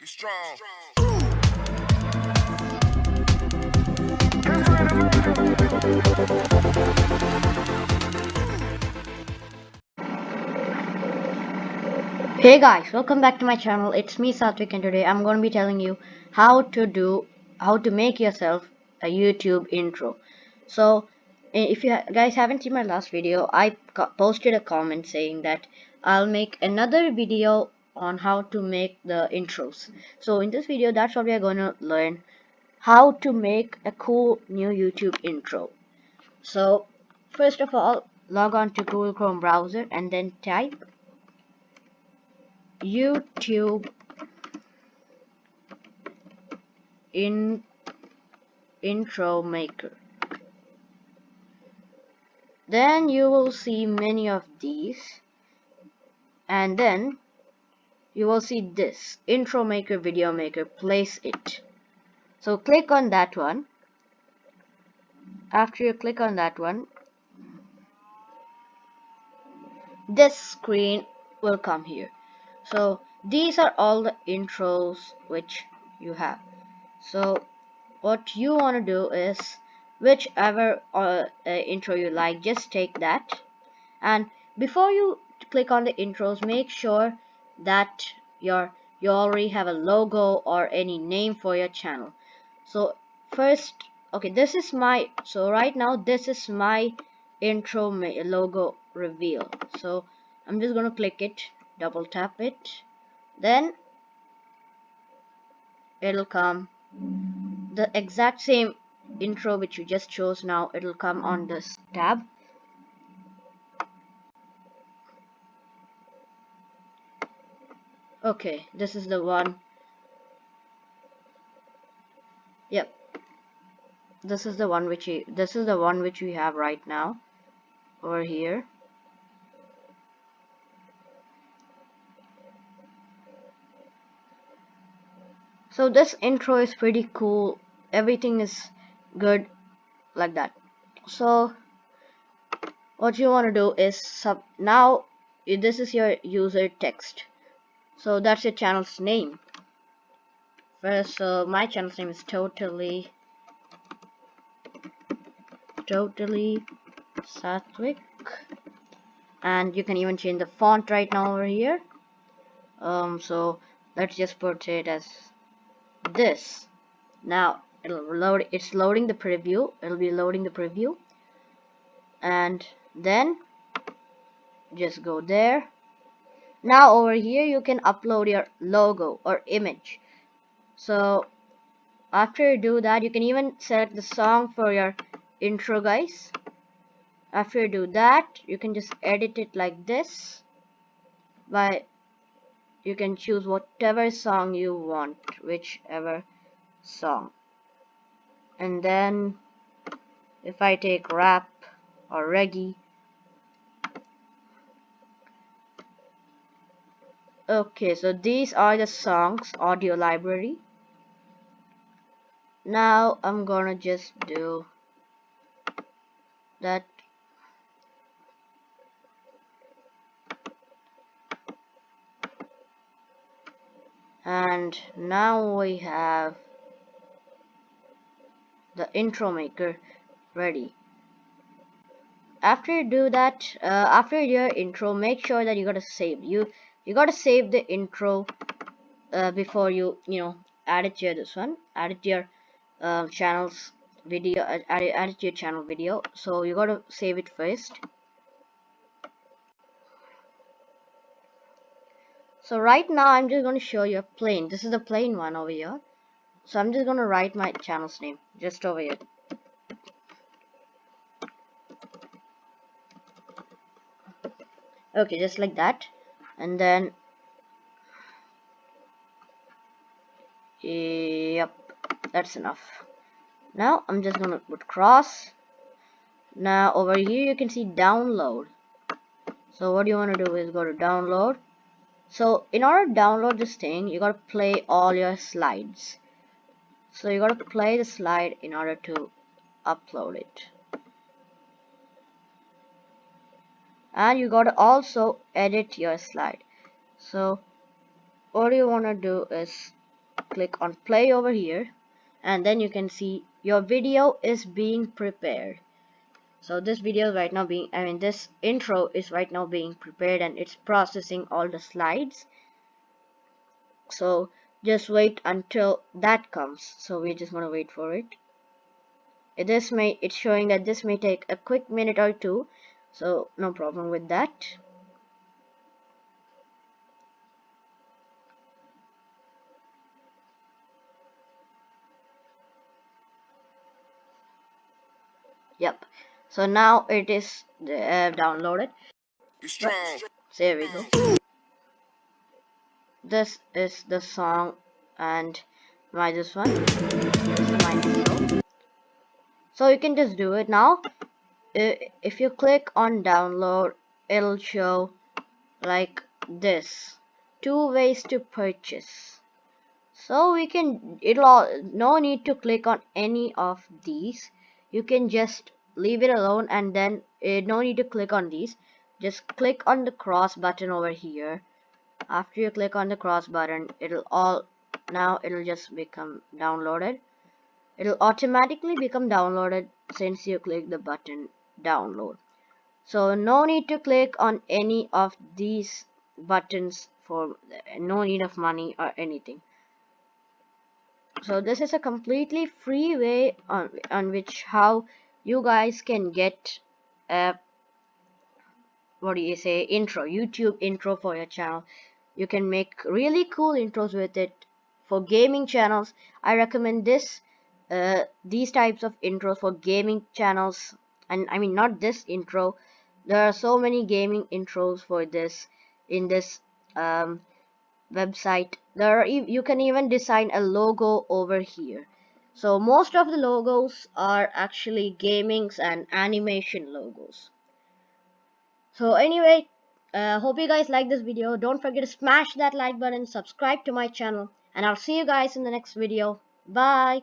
strong. Hey guys, welcome back to my channel. It's me Satvik, and today I'm going to be telling you how to make yourself a YouTube intro. So if you guys haven't seen my last video, I posted a comment saying that I'll make another video on how to make the intros. So in this video, that's what we are going to learn, how to make a cool new YouTube intro. So first of all, log on to Google Chrome browser and then type YouTube intro maker. Then you will see many of these, and then you will see this intro maker, video maker. Place it. So click on that one. After you click on that one, this screen will come here. So these are all the intros which you have. So what you want to do is, whichever intro you like, just take that. And before you click on the intros, make sure that you already have a logo or any name for your channel. So first, okay, right now this is my intro logo reveal. So I'm just gonna click it, double tap it, then it'll come the exact same intro which you just chose. Now it'll come on this tab. Okay, this is the one. Yep, this is the one which we have right now over here. So this intro is pretty cool. Everything is good like that. So what you want to do is now this is your user text. So that's your channel's name. First, so my channel's name is totally Satvik, and you can even change the font right now over here. So let's just put it as this. Now it's loading the preview. It'll be loading the preview, and then just go there. Now over here you can upload your logo or image. So after you do that, you can even select the song for your intro, guys. After you do that, you can just edit it like this. You can choose whatever song you want, whichever song. And then if I take rap or reggae, okay, so these are the songs audio library. Now I'm gonna just do that. And now we have the intro maker ready. After you do that, after your intro, make sure that you gotta save the intro before you add it to this one, add it to your channel's video, add it to your channel video. So you gotta save it first. So right now I'm just going to show you a plain. This is the plain one over here. So I'm just going to write my channel's name just over here. Okay, just like that. And then yep, that's enough. Now I'm just going to put cross. Now over here you can see download. So what you want to do is go to download. So in order to download this thing, you got to play all your slides. So you got to play the slide in order to upload it. And you got to also edit your slide. So what you want to do is click on play over here, and then you can see your video is being prepared. So this video is right now being, this intro is right now being prepared, and it's processing all the slides. So just wait until that comes. So we're just gonna wait for it. It's showing that this may take a quick minute or two, so no problem with that. Yep. So now it is downloaded. Yep. So here we go. This is the song, and this one. This is my intro. So you can just do it now. If you click on download, it'll show like this: 2 ways to purchase. So we can, no need to click on any of these. You can just leave it alone, and then no need to click on these. Just click on the cross button over here. After you click on the cross button, it'll just become downloaded. It'll automatically become downloaded since you click the button download. So no need to click on any of these buttons, for no need of money or anything. So this is a completely free way on which how you guys can get a, what do you say, YouTube intro for your channel. You can make really cool intros with it. For gaming channels, I recommend these types of intros for gaming channels. And I mean, not this intro, there are so many gaming intros for this in this website. You can even design a logo over here. So most of the logos are actually gamings and animation logos. So anyway, hope you guys like this video. Don't forget to smash that like button, subscribe to my channel, and I'll see you guys in the next video. Bye.